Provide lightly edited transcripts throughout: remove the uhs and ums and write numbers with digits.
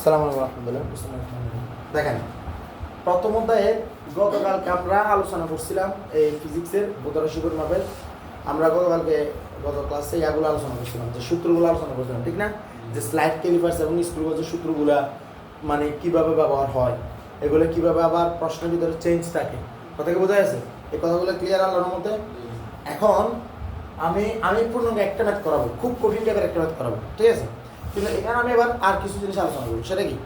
আসসালামু আলাইকুম রাহমাতুল্লাহ। দেখেন, প্রথম অধ্যায়ে গতকালকে আমরা আলোচনা করছিলাম এই ফিজিক্সের বোধরাশিগুলোর মাপের। আমরা গত ক্লাসে ইয়াগুলো আলোচনা করছিলাম, যে সূত্রগুলো আলোচনা করছিলাম, ঠিক না? যে স্লাইড ক্যালিপার্স এবং স্ক্রু যে সূত্রগুলো মানে কিভাবে ব্যবহার হয়, এগুলো কিভাবে আবার প্রশ্নের ভিতরে চেঞ্জ থাকে, কথা কি বোঝা গেছে? এই কথাগুলো ক্লিয়ার আল্লাহর মতে। এখন আমি পূর্ণকে একটা ম্যাথ করাবো, খুব কঠিন টাইপের একটা ম্যাথ করাবো, ঠিক আছে? কিন্তু এখানে আমি এবার আর কিছু জিনিস আলোচনা করবো। সেটা কি?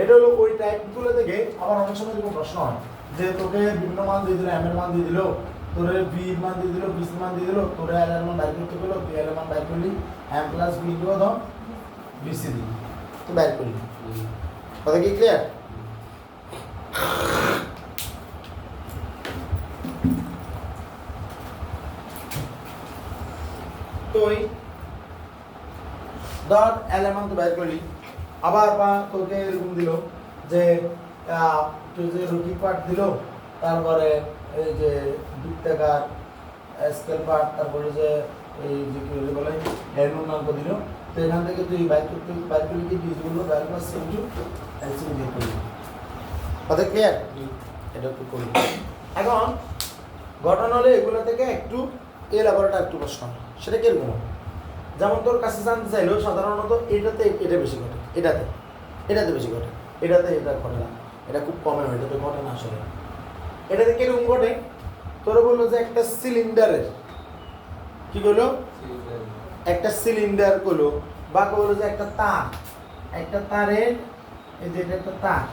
এটা হলো ওই টাইপগুলো থেকে আবার অনেক সময় এরকম প্রশ্ন হয় যে তোকে বিভিন্ন মান দিয়ে দিল, এম এর মান দিয়ে দিল, তোর বি এর মান দিয়ে দিল, বি এর মান দিয়ে দিল, তোর এল এর মান বাইর করতে গেলো, তুই এল এর মান বাইর করলি, এম প্লাস বি ইকুয়াল ধর বিসি দিলি, তুই বাইর করলি। কথা কি ক্লিয়ার? তুই ধর এল এর মান তো বাইর করলি, আবার বা তোকে এরকম দিল যে তুই যে রুটি পার্ট দিল, তারপরে এই যে বৃত্তাকার স্কেল পার্ট, তারপরে যে এই যে কি বলে এর মান দিল, তো এখান থেকে তুই বাইর করলি কি বীজগুলো বাইর প্লাস ইনটু এলসিএম বের করলি। কথা ক্লিয়ার? এটা একটু করি। এখন ঘটনা হলে এগুলো থেকে একটু এলাবোরেট একটু প্রশ্ন, সেটা কিরকম? যেমন তোর কাছে জানতে চাইলেও সাধারণত এটা বেশি ঘটে, এটাতে বেশি ঘটে, এটাতে এটা ঘটে না, এটা খুব কমে হয়, এটাতে ঘটে না আসলে। এটাতে কিরকম ঘটে? তোরা বললো যে একটা সিলিন্ডারের কি বললো, একটা সিলিন্ডার করলো, বা বললো যে একটা তারের, এই যে এটা একটা তার,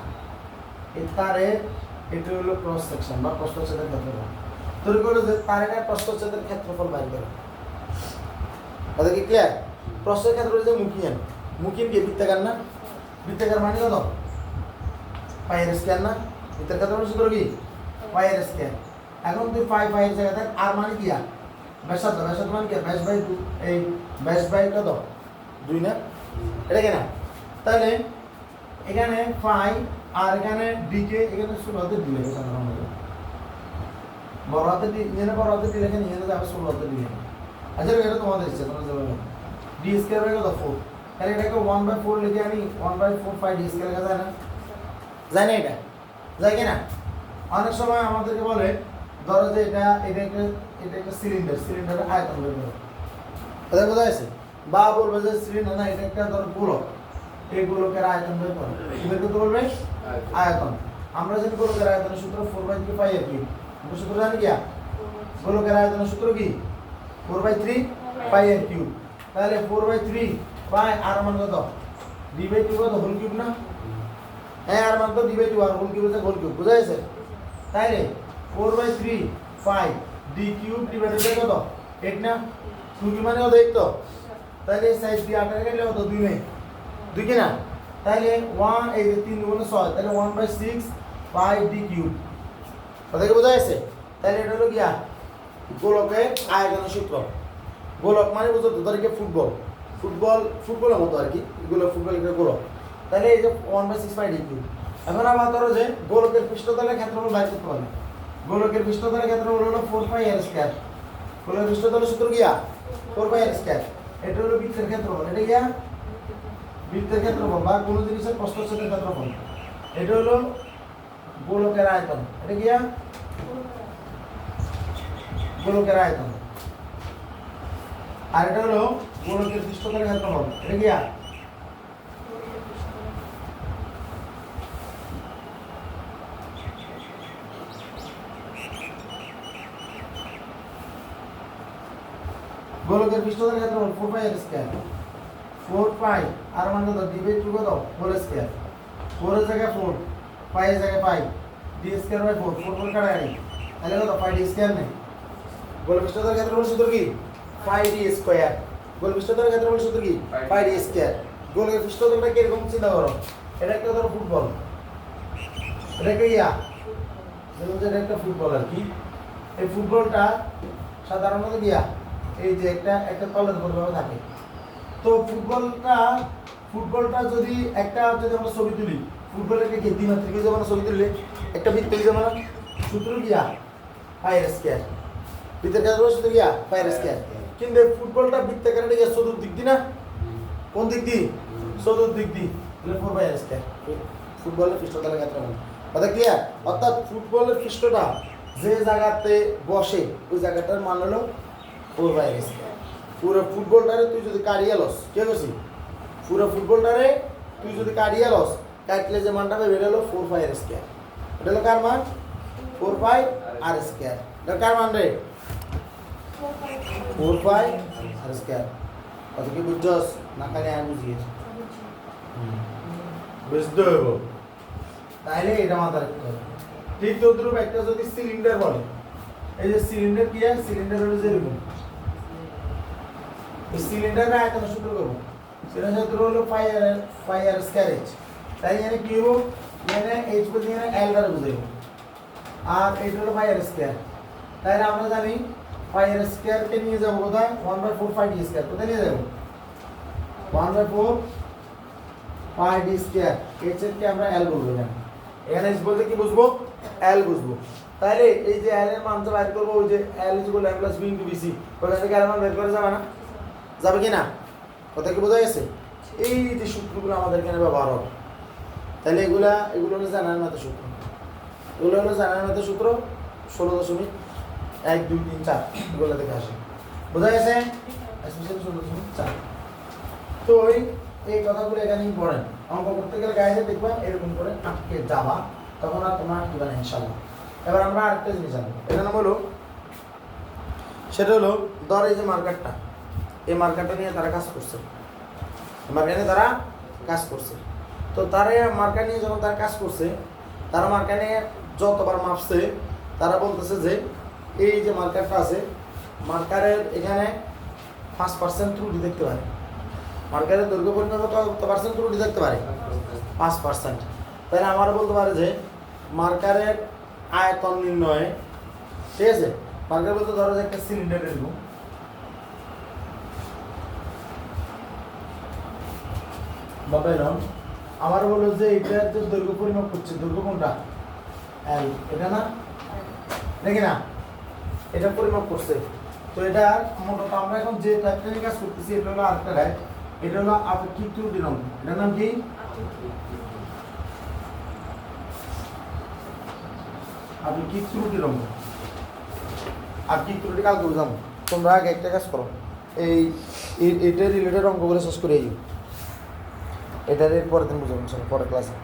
এই তারের এটা হলো ক্রস সেকশন বা প্রস্থচ্ছেদের ক্ষেত্রফল। তোর বললো যে তারের প্রস্থচ্ছেদের ক্ষেত্রফল বাইর করে। কথা কি ক্লিয়ার? প্রশ্নের ক্ষেত্রে যে মুখিয়ান কি বৃত্তাকার না? বৃত্তাকার মানে কত? পাইয়ের স্কয়ার না? বৃত্তের ক্ষেত্রফল সূত্র কি? পাইয়ের স্কয়ার। এখন তুই পাইয়ের জায়গাতে আর মানে কি? আর ব্যাসার্ধ মানে কি? ব্যাস বাই 2, এই ব্যাস বাই কত? 2 না? এটা কি না? তাহলে এখানে পাই আর এখানে ডি কে এখানে ছোট হাতে ডি লেখা সাধারণত, বড় হাতে ডি এখানে বড় হাতে ডি লেখা, এখানে যাবে ছোট হাতে ডি লেখা। আচ্ছা এটা তোমাদের ইচ্ছা, তোমরা যাবে ডি স্কয়ার বাই কত? 4। তাহলে এটাকে 1/4 লিখে আনি, 1/4 5 ডি স্কয়ার লেখা যায় না? যায় না? এটা যায় কি না? অনেক সময় আমাদেরকে বলে ধরো যে এটা একটা সিলিন্ডারের আয়তন বের করো, কথা বোঝা গেছে? বা বলবে যে সিলিন্ডার না, এটা একটা ধরো গোলক, এই গোলকের আয়তন বের করো, কি বের করতে বলবে? আয়তন। আমরা জানি গোলকের আয়তনের সূত্র 4/3 পাই আর কি, আমরা সূত্র জানি কি? গোলকের আয়তনের সূত্র কি? 4/3 পাই আর কিউব। তাহলে 4/3 পাই আর মান কত? d/2 কত? হোল কিউব না? হ্যাঁ, আর মান তো d/2 আর হোল কিউব হচ্ছে হোল কিউব, বুঝা গেছে? তাইলে 4/3 পাই d কিউব ডিভাইডেড বাই কত? 8 না? 2 কি মানে কত? 8 তো। তাহলে সাইড দিয়ে 8 গেলে কত? 2 নেই, 2 কি না? তাহলে 1 এই যে 3 গুণ 6, তাহলে 1/6 পাই d কিউব। কথা কি বোঝা গেছে? তাহলে এটা হলো কি? গোলকের আয়তনের সূত্র। গোলক মানে বুঝো তো, ধর কি ফুটবলের মতো আর কি, এগুলো ফুটবলের গোলক। তাহলে এই যে 1/6 পাই ডি কিউব। এখন আবার ধরো যে গোলকের পৃষ্ঠতলের ক্ষেত্রফল বাইর করতে পারবে। গোলকের পৃষ্ঠতলের ক্ষেত্রফল হলো 4 পাই আর স্কয়ার। গোলকের পৃষ্ঠতলের সূত্র কি? 4 পাই আর স্কয়ার। এটা হলো বৃত্তের ক্ষেত্রফল, এটা কি? বৃত্তের ক্ষেত্রফল বা কোনো জিনিসের প্রস্থচ্ছেদের ক্ষেত্রফল। এটা হলো গোলকের আয়তন, এটা কি? গোলকের আয়তন। আর এটা হলো গোলকের পৃষ্ঠতলের ক্ষেত্রফল, এটা কি? গোলকের পৃষ্ঠতলের ক্ষেত্রফল 4 পাই আর স্কয়ার। 4 পাই আর মান কত? d/2 কত? Whole square. 4 এর জায়গায় 4, পাই এর জায়গায় পাই, d স্কয়ার বাই 4, 4 করে কাটা গেল, তাহলে কত? পাই d স্কয়ার নেই। গোলকের পৃষ্ঠতলের ক্ষেত্রফল সূত্র কি? পাই d স্কয়ার। গোলকের পৃষ্ঠতলের ক্ষেত্রফল সূত্র কি? পাই d স্কয়ার। গোলকের পৃষ্ঠতলটা কি এরকম চিন্তা করো, এটা একটা ধরো ফুটবল, এটা কি? যেমন এটা একটা ফুটবল আর কি। এই ফুটবলটা সাধারণত কি? এই যে একটা তলের উপর থাকে। তো ফুটবলটা যদি আমরা ছবি তুলি, ফুটবলের একটা দ্বিমাত্রিক যেমন ছবি তুললে একটা বৃত্ত যেমন সূত্র কি? পাই আর স্কয়ার। বৃত্তের ক্ষেত্রফল সূত্র কি? পাই আর স্কয়ার। কিন্তু ফুটবলটা বৃত্তাকারে চতুর্দিক দি না? কোন দিক দি? চতুর্দিক দি। 4 বাই r স্কয়ার ফুটবলের পৃষ্ঠতলে ক্ষেত্রফল কথা ক্লিয়ার অর্থাৎ ফুটবলের পৃষ্ঠটা যে জায়গাতে বসে ওই জায়গাটার মান হলো 4 বাই r স্কয়ার পুরো ফুটবলটারে তুই যদি কাটিয়ে লস কি করছিস পুরো ফুটবলটারে তুই যদি কাটিয়ে লস কাটলে যে মানটা বের হলো 4 বাই r স্কয়ার এটা হলো কার মান 4 বাই r স্কয়ার এটা কার মান রে 4 বাই r স্কয়ার কত কি বুঝছস না খালি আমি বুঝিয়েছি বুঝতে হবে তাইলে এটা মাথায় রাখতে হবে ঠিক তদ্রুপ একটা যদি সিলিন্ডার বলে এই যে সিলিন্ডার কি আছে সিলিন্ডার হলো যেরকম এই সিলিন্ডারের আয়তন সূত্র করব সিলিন্ডার সূত্র হলো পাই আর স্কয়ার h তাই এখানে কি হবে এখানে h বলতে এখানে l দ্বারা বুঝাইব আর এটা হলো পাই আর স্কয়ার তাই আমরা জানি পাই আর স্কয়ার কে নিয়ে যাব কোথায় 1/4 পাই d স্কয়ার কোথায় নিয়ে যাব 1/4 পাই d স্কয়ার h এর কে আমরা l বলবো এখানে h বলতে কি বুঝবো l বুঝবো তাহলে এই যে l এর মানটা বাইর করব ওই যে l = m + b * bc ওখান থেকে l মান বের করে যাবে না যাবে কি না কথা কি বোঝা গেছে এই যে সূত্রগুলো আমাদের এখানে ব্যবহার হবে তাহলে এগুলো হলো জানার মতো সূত্র এগুলো হলো জানার মতো সূত্র 16.1 2 3 4 এগুলো থেকে আসে বোঝা গেছে স্পেশাল 16.4 তো এই কথাগুলো এখানেই পড়েন অঙ্ক করতে গেলে গাইডে দেখবা এরকম করে আটকে যাবা তখন আর তোমরা আটকে না ইনশাআল্লাহ এবার আমরা আরেকটা জিনিস জানবো এটা নাম হলো সেটা হলো ধর এই যে মার্কারটা এই মার্কারটা নিয়ে তারা কাজ করছে মার্কার নিয়ে তারা কাজ করছে তো তারা মার্কার নিয়ে যখন তারা কাজ করছে তারা মার্কার নিয়ে যতবার মাপছে তারা বলতেছে যে এই যে মার্কারটা আছে মার্কারের এখানে 5% ত্রুটি দেখতে পারে মার্কারের দৈর্ঘ্য পরিমাপ কত পার্সেন্ট ত্রুটি দেখতে পারে 5% তাহলে আমরা বলতে পারে যে মার্কারের আয়তন নির্ণয়ে ঠিক আছে মার্কার বলতে ধরো যে একটা সিলিন্ডার এরকম বা বেলন আমার বলো যে এটার যে দৈর্ঘ্য পরিমাপ করছে দৈর্ঘ্য কোনটা l এটা না দেখি না এটা পরিমাপ করছে তো এটা মোটটা আমরা এখন যে টাইপটা নিয়ে কাজ করতেছি এটা হলো আরেকটা টাইপ এটা হলো আপেক্ষিক ত্রুটি নম্বর এটার নাম কি আপেক্ষিক ত্রুটি নম্বর আপেক্ষিক ত্রুটি কালকে বুঝাবো তোমরা আগে একটা কাজ করো এটা রিলেটেড অঙ্কগুলো শেষ করে এটার পরের দিন বুঝাবো পরের ক্লাসে